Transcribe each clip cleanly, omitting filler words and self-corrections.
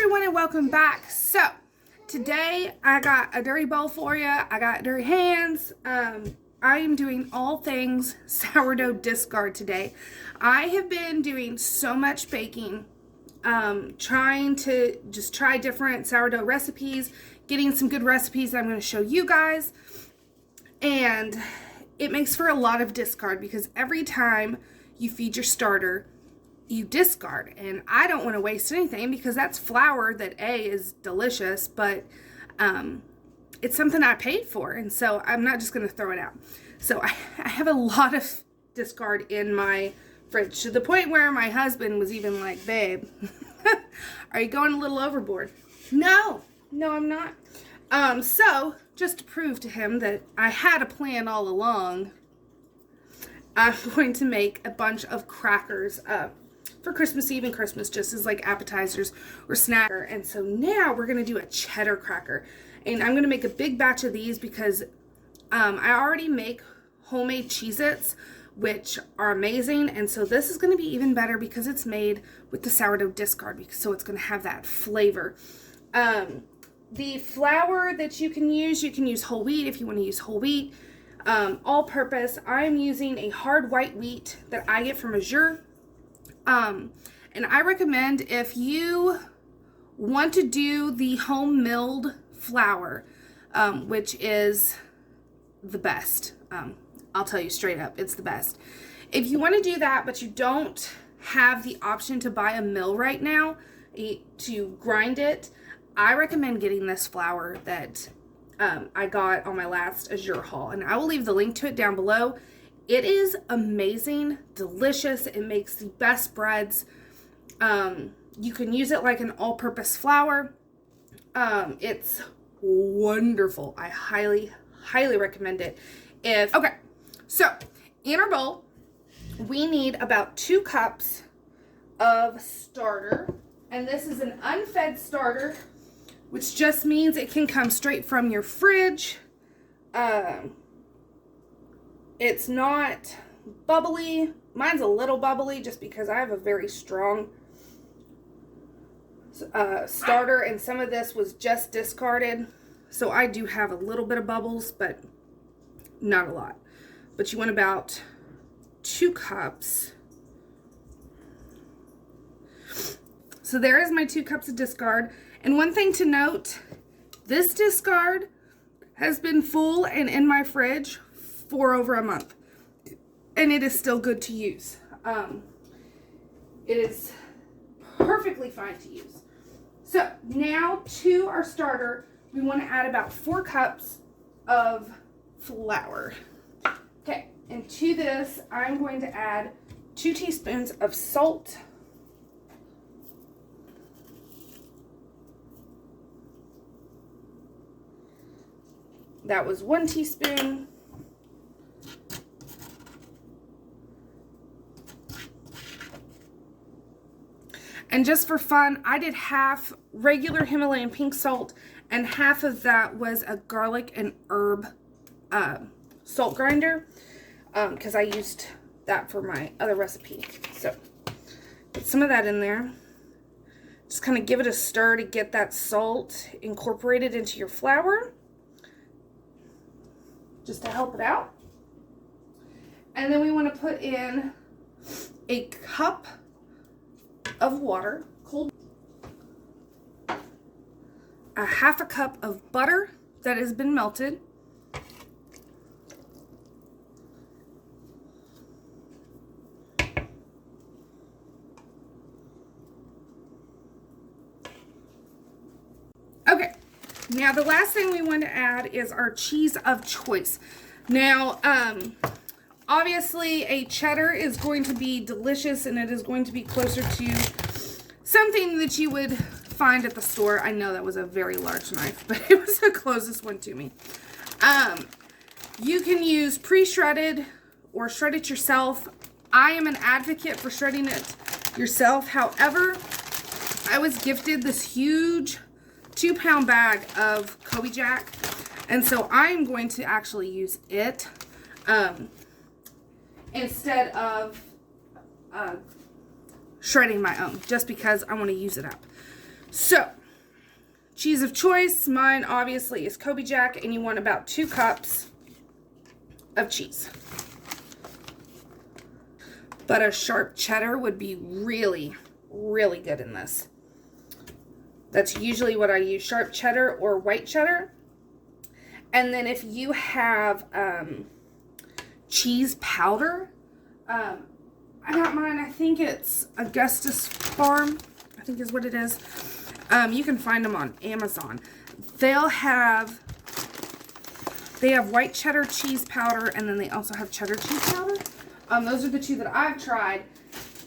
everyone and welcome back. So today I got a dirty bowl for you. I got dirty hands. I am doing all things sourdough discard today. I have been doing so much baking, trying to just try different sourdough recipes, getting some good recipes that I'm going to show you guys. And it makes for a lot of discard because every time you feed your starter, you discard, and I don't want to waste anything because that's flour that is delicious, but it's something I paid for, and so I'm not just going to throw it out. So I have a lot of discard in my fridge, to the point where my husband was even like, babe, are you going a little overboard? No, I'm not. So just to prove to him that I had a plan all along, I'm going to make a bunch of crackers for Christmas Eve and Christmas, just as like appetizers or snacker. And so now we're going to do a cheddar cracker. And I'm going to make a big batch of these because I already make homemade Cheez-Its, which are amazing. And so this is going to be even better because it's made with the sourdough discard, so it's going to have that flavor. The flour that you can use whole wheat if you want to use whole wheat. All purpose. I'm using a hard white wheat that I get from Azure. And I recommend, if you want to do the home milled flour, which is the best, I'll tell you straight up, it's the best. If you want to do that, but you don't have the option to buy a mill right now to grind it, I recommend getting this flour that I got on my last Azure haul, and I will leave the link to it down below. It is amazing, delicious. It makes the best breads. You can use it like an all-purpose flour. It's wonderful. I highly recommend it. Okay, so in our bowl, we need about 2 cups of starter, and this is an unfed starter, which just means it can come straight from your fridge. It's not bubbly. Mine's a little bubbly just because I have a very strong starter, and some of this was just discarded. So I do have a little bit of bubbles, but not a lot. But you want about 2 cups. So there is my 2 cups of discard. And one thing to note, this discard has been full and in my fridge for over a month, and it is still good to use. It is perfectly fine to use. So now to our starter, we want to add about 4 cups of flour. Okay, and to this, I'm going to add 2 teaspoons of salt. That was 1 teaspoon. And just for fun, I did half regular Himalayan pink salt, and half of that was a garlic and herb salt grinder, because I used that for my other recipe. So put some of that in there. Just kind of give it a stir to get that salt incorporated into your flour, just to help it out. And then we want to put in a cup of water, cold, a half a cup of butter that has been melted, okay. Now the last thing we want to add is our cheese of choice. Now, obviously, a cheddar is going to be delicious, and it is going to be closer to something that you would find at the store. I know that was a very large knife, but it was the closest one to me. You can use pre-shredded or shred it yourself. I am an advocate for shredding it yourself. However, I was gifted this huge 2-pound bag of Kobe Jack, and so I'm going to actually use it instead of shredding my own, just because I want to use it up. So, cheese of choice, mine obviously is Kobe Jack, and you want about 2 cups of cheese. But a sharp cheddar would be really, really good in this. That's usually what I use, sharp cheddar or white cheddar. And then if you have cheese powder, I got mine, I think it's Augustus Farm, I think is what it is. You can find them on Amazon. They have white cheddar cheese powder, and then they also have cheddar cheese powder. Those are the 2 that I've tried,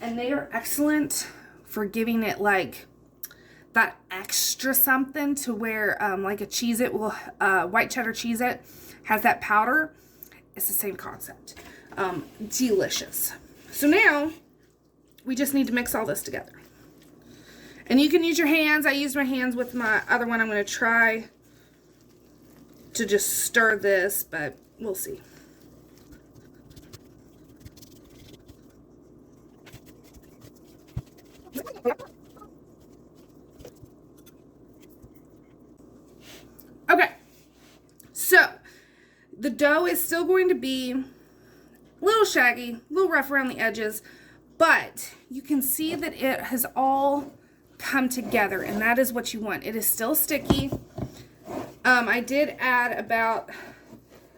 and they are excellent for giving it like that extra something to where like a Cheez-It will, white cheddar Cheez-It has that powder. It's the same concept. Delicious. So now we just need to mix all this together. And you can use your hands. I used my hands with my other one. I'm going to try to just stir this, but we'll see. Okay, so the dough is still going to be a little shaggy, a little rough around the edges, but you can see that it has all come together, and that is what you want. It is still sticky. I did add about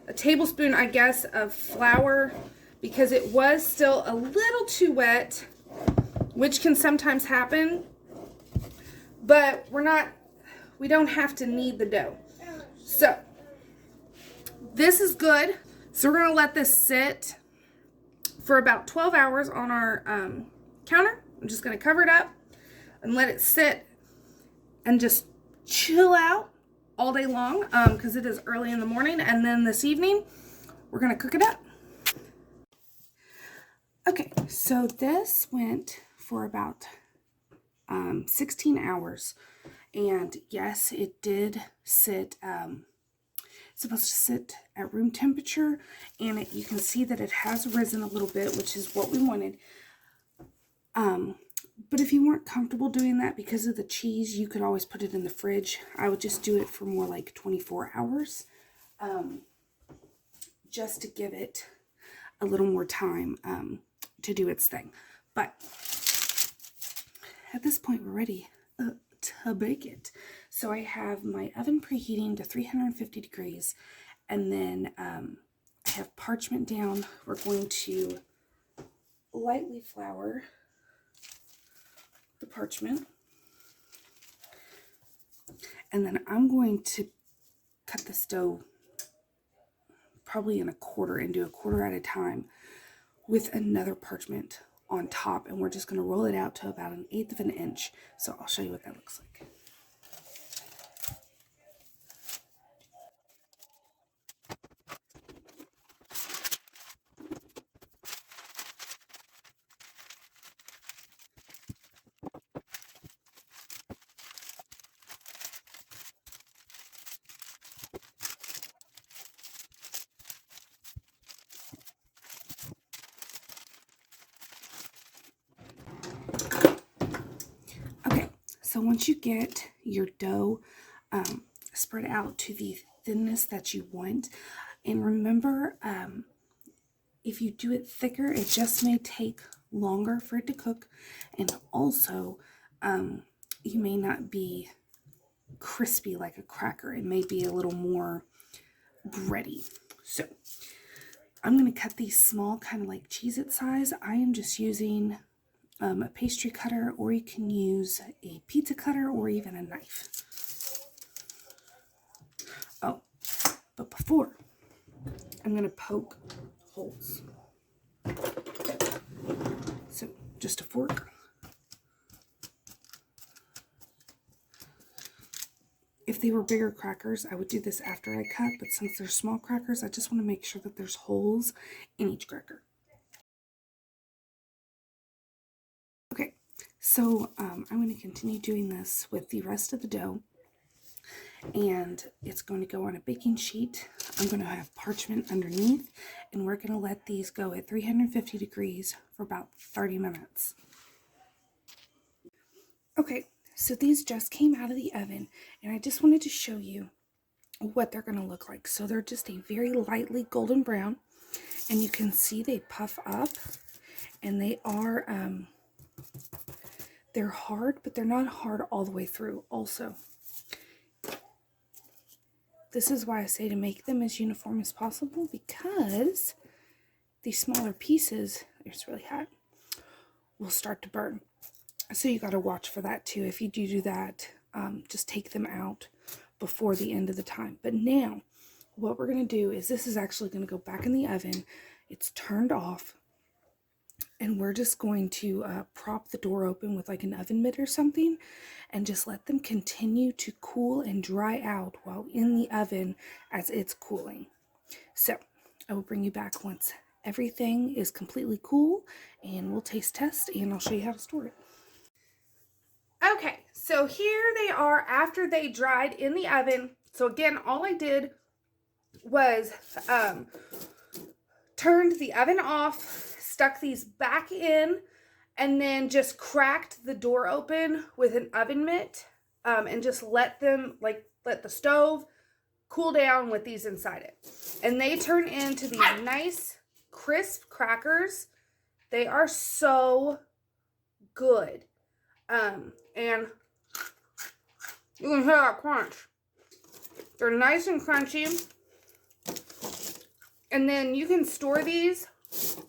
a tablespoon, I guess, of flour because it was still a little too wet, which can sometimes happen, but we don't have to knead the dough. So this is good. So we're going to let this sit for about 12 hours on our counter. I'm just going to cover it up and let it sit and just chill out all day long because it is early in the morning. And then this evening, we're going to cook it up. Okay, so this went for about 16 hours. And yes, it did sit, it's supposed to sit at room temperature, and you can see that it has risen a little bit, which is what we wanted. But if you weren't comfortable doing that because of the cheese, you could always put it in the fridge. I would just do it for more like 24 hours, just to give it a little more time to do its thing. But at this point, we're ready to bake it. So I have my oven preheating to 350 degrees, and then I have parchment down. We're going to lightly flour the parchment, and then I'm going to cut this dough probably in a quarter and do a quarter at a time with another parchment on top, and we're just going to roll it out to about 1/8 of an inch. So I'll show you what that looks like. Okay, so once you get your dough spread out to the thinness that you want, and remember, if you do it thicker, it just may take longer for it to cook, and also you may not be crispy like a cracker. It may be a little more bready. So I'm going to cut these small, kind of like Cheez-It size. I am just using a pastry cutter, or you can use a pizza cutter or even a knife. Oh, but before, I'm going to poke holes. So just a fork. If they were bigger crackers, I would do this after I cut, but since they're small crackers, I just want to make sure that there's holes in each cracker. Okay, so I'm going to continue doing this with the rest of the dough, and it's going to go on a baking sheet. I'm going to have parchment underneath, and we're going to let these go at 350 degrees for about 30 minutes. Okay, So these just came out of the oven, and I just wanted to show you what they're going to look like. So they're just a very lightly golden brown, and you can see they puff up, and they are, they're hard, but they're not hard all the way through also. This is why I say to make them as uniform as possible, because these smaller pieces, it's really hot, will start to burn. So you got to watch for that too. If you do that, just take them out before the end of the time. But now, what we're going to do is this is actually going to go back in the oven. It's turned off. And we're just going to prop the door open with like an oven mitt or something and just let them continue to cool and dry out while in the oven as it's cooling. So I will bring you back once everything is completely cool, and we'll taste test, and I'll show you how to store it. Okay, so here they are after they dried in the oven. So again, all I did was turned the oven off, stuck these back in, and then just cracked the door open with an oven mitt, and just let the stove cool down with these inside it. And they turn into these nice crisp crackers. They are so good. And you can hear that crunch. They're nice and crunchy. And then you can store these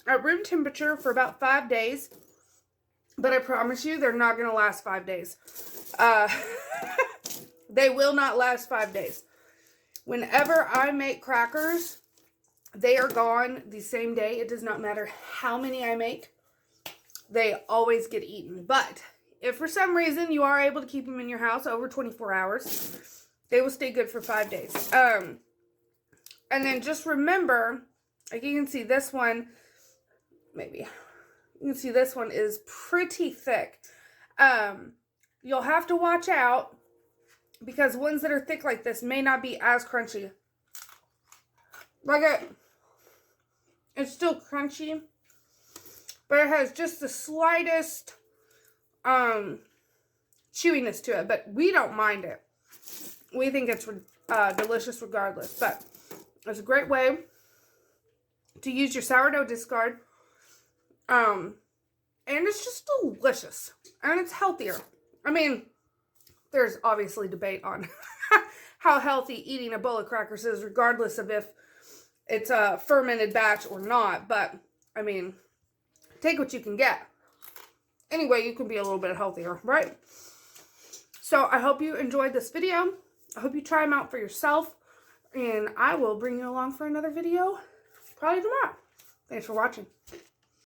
at room temperature for about 5 days. But I promise you, they're not going to last 5 days. They will not last 5 days. Whenever I make crackers, they are gone the same day. It does not matter how many I make. They always get eaten. But if for some reason you are able to keep them in your house over 24 hours, they will stay good for 5 days. And then just remember, like you can see this one, maybe, you can see this one is pretty thick. You'll have to watch out because ones that are thick like this may not be as crunchy. Like it's still crunchy, but it has just the slightest chewiness to it, but we don't mind it. We think it's delicious regardless, but it's a great way to use your sourdough discard, and it's just delicious, and it's healthier. I mean, there's obviously debate on how healthy eating a bowl of crackers is, regardless of if it's a fermented batch or not, but I mean, take what you can get. Anyway, you can be a little bit healthier, right? So I hope you enjoyed this video. I hope you try them out for yourself, and I will bring you along for another video probably tomorrow. Thanks for watching.